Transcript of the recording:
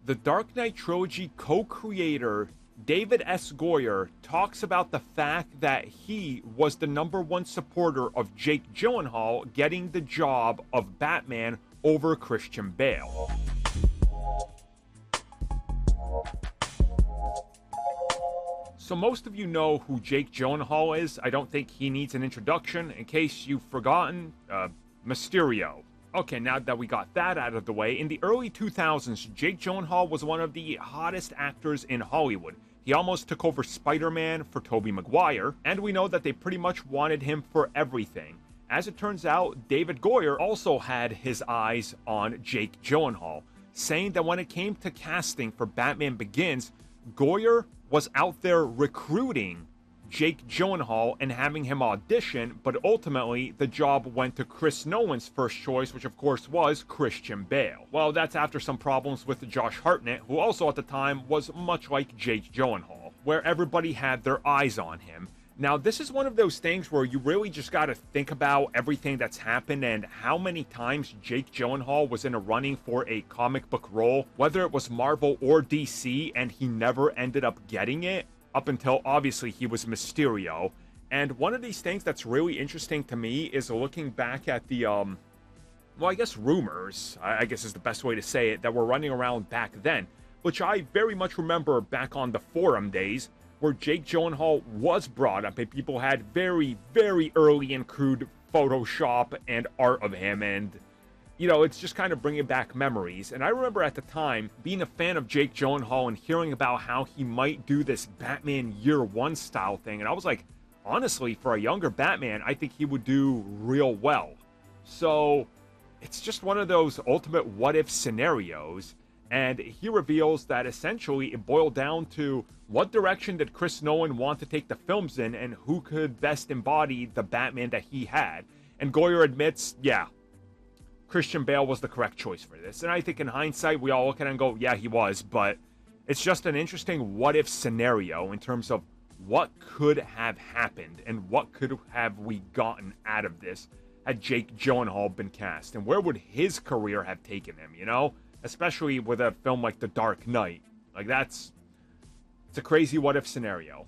The Dark Knight Trilogy co-creator David S. Goyer talks about the fact that he was the #1 supporter of Jake Gyllenhaal getting the job of Batman over Christian Bale. So most of you know who Jake Gyllenhaal is. I don't think he needs an introduction. In case you've forgotten, Mysterio. Okay, now that we got that out of the way, in the early 2000s, Jake Gyllenhaal was one of the hottest actors in Hollywood. He almost took over Spider-Man for Tobey Maguire, and we know that they pretty much wanted him for everything. As it turns out, David Goyer also had his eyes on Jake Gyllenhaal, saying that when it came to casting for Batman Begins, Goyer was out there recruiting Jake Gyllenhaal and having him audition, but ultimately the job went to Chris Nolan's first choice, which of course was Christian Bale. Well, that's after some problems with Josh Hartnett, who also at the time was much like Jake Gyllenhaal, where everybody had their eyes on him. Now, this is one of those things where you really just gotta think about everything that's happened and how many times Jake Gyllenhaal was in a running for a comic book role, whether it was Marvel or DC, and he never ended up getting it, up until obviously he was Mysterio. And one of these things that's really interesting to me is looking back at the, well, I guess rumors, I guess is the best way to say it, that were running around back then, which I very much remember back on the forum days, where Jake Gyllenhaal was brought up and people had very, very early and crude Photoshop and art of him, and you know, it's just kind of bringing back memories. And I remember at the time being a fan of Jake Gyllenhaal and hearing about how he might do this Batman Year One style thing, and I was like, honestly, for a younger Batman, I think he would do real well. So it's just one of those ultimate what-if scenarios, and he reveals that essentially it boiled down to what direction did Chris Nolan want to take the films in and who could best embody the Batman that he had. And Goyer admits, yeah, Christian Bale was the correct choice for this. And I think in hindsight, we all look at it and go, yeah, he was. But it's just an interesting what-if scenario in terms of what could have happened and what could have we gotten out of this had Jake Gyllenhaal been cast. And where would his career have taken him, you know? Especially with a film like The Dark Knight. Like, it's a crazy what-if scenario.